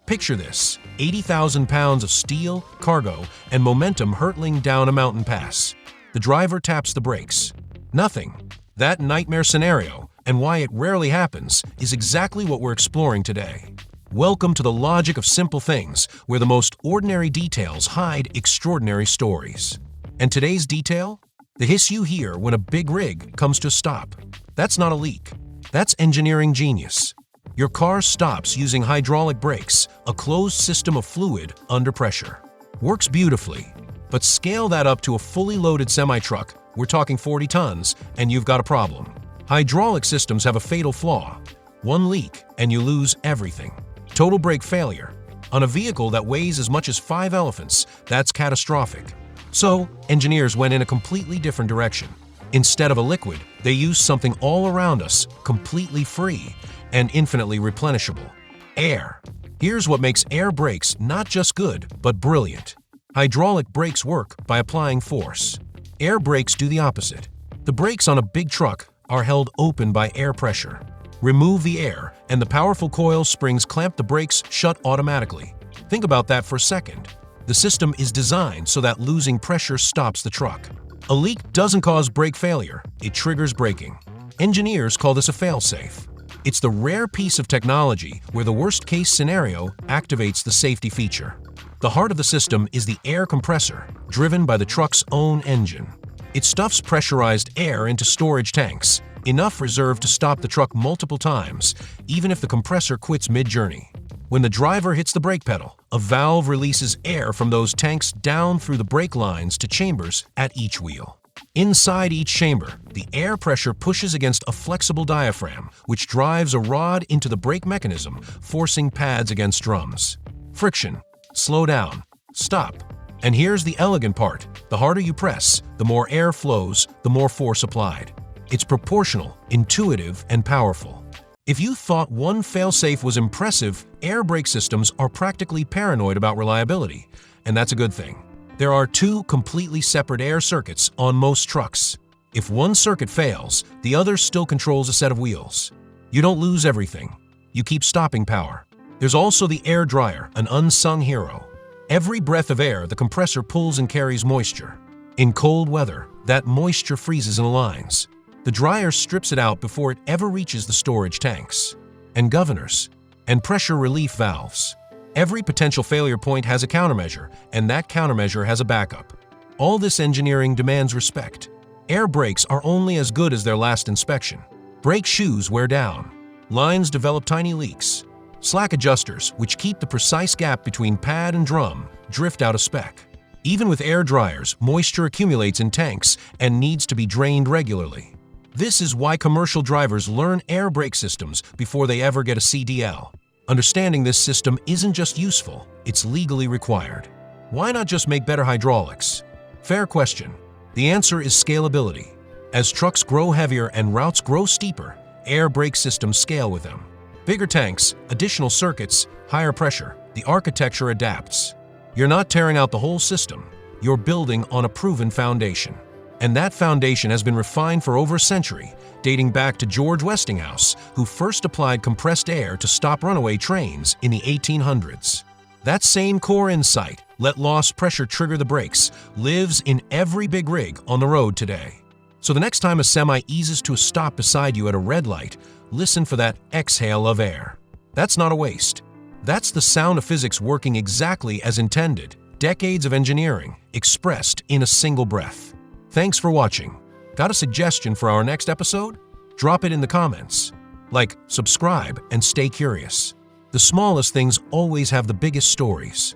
Picture this: 80,000 pounds of steel, cargo, and momentum hurtling down a mountain pass. The driver taps the brakes. Nothing. That nightmare scenario, and why it rarely happens, is exactly what we're exploring today. Welcome to the logic of simple things, where the most ordinary details hide extraordinary stories. And today's detail? The hiss you hear when a big rig comes to a stop. That's not a leak. That's engineering genius. Your car stops using hydraulic brakes, a closed system of fluid under pressure. Works beautifully, but scale that up to a fully loaded semi-truck, we're talking 40 tons, and you've got a problem. Hydraulic systems have a fatal flaw. One leak, and you lose everything. Total brake failure. On a vehicle that weighs as much as 5 elephants, that's catastrophic. So, engineers went in a completely different direction. Instead of a liquid, they used something all around us, completely free and infinitely replenishable: air. Here's what makes air brakes not just good, but brilliant. Hydraulic brakes work by applying force. Air brakes do the opposite. The brakes on a big truck are held open by air pressure. Remove the air, and the powerful coil springs clamp the brakes shut automatically. Think about that for a second. The system is designed so that losing pressure stops the truck. A leak doesn't cause brake failure, it triggers braking. Engineers call this a fail-safe. It's the rare piece of technology where the worst-case scenario activates the safety feature. The heart of the system is the air compressor, driven by the truck's own engine. It stuffs pressurized air into storage tanks, enough reserve to stop the truck multiple times, even if the compressor quits mid-journey. When the driver hits the brake pedal, a valve releases air from those tanks down through the brake lines to chambers at each wheel. Inside each chamber, the air pressure pushes against a flexible diaphragm, which drives a rod into the brake mechanism, forcing pads against drums. Friction. Slow down. Stop. And here's the elegant part: the harder you press, the more air flows, the more force applied. It's proportional, intuitive, and powerful. If you thought one failsafe was impressive, air brake systems are practically paranoid about reliability, and that's a good thing. There are 2 completely separate air circuits on most trucks. If one circuit fails, the other still controls a set of wheels. You don't lose everything. You keep stopping power. There's also the air dryer, an unsung hero. Every breath of air the compressor pulls and carries moisture. In cold weather, that moisture freezes in the lines. The dryer strips it out before it ever reaches the storage tanks. And governors. And pressure relief valves. Every potential failure point has a countermeasure, and that countermeasure has a backup. All this engineering demands respect. Air brakes are only as good as their last inspection. Brake shoes wear down. Lines develop tiny leaks. Slack adjusters, which keep the precise gap between pad and drum, drift out of spec. Even with air dryers, moisture accumulates in tanks and needs to be drained regularly. This is why commercial drivers learn air brake systems before they ever get a CDL. Understanding this system isn't just useful, it's legally required. Why not just make better hydraulics? Fair question. The answer is scalability. As trucks grow heavier and routes grow steeper, air brake systems scale with them. Bigger tanks, additional circuits, higher pressure, the architecture adapts. You're not tearing out the whole system, you're building on a proven foundation. And that foundation has been refined for over a century, dating back to George Westinghouse, who first applied compressed air to stop runaway trains in the 1800s. That same core insight, let lost pressure trigger the brakes, lives in every big rig on the road today. So the next time a semi eases to a stop beside you at a red light, listen for that exhale of air. That's not a waste. That's the sound of physics working exactly as intended, decades of engineering expressed in a single breath. Thanks for watching. Got a suggestion for our next episode? Drop it in the comments. Like, subscribe, and stay curious. The smallest things always have the biggest stories.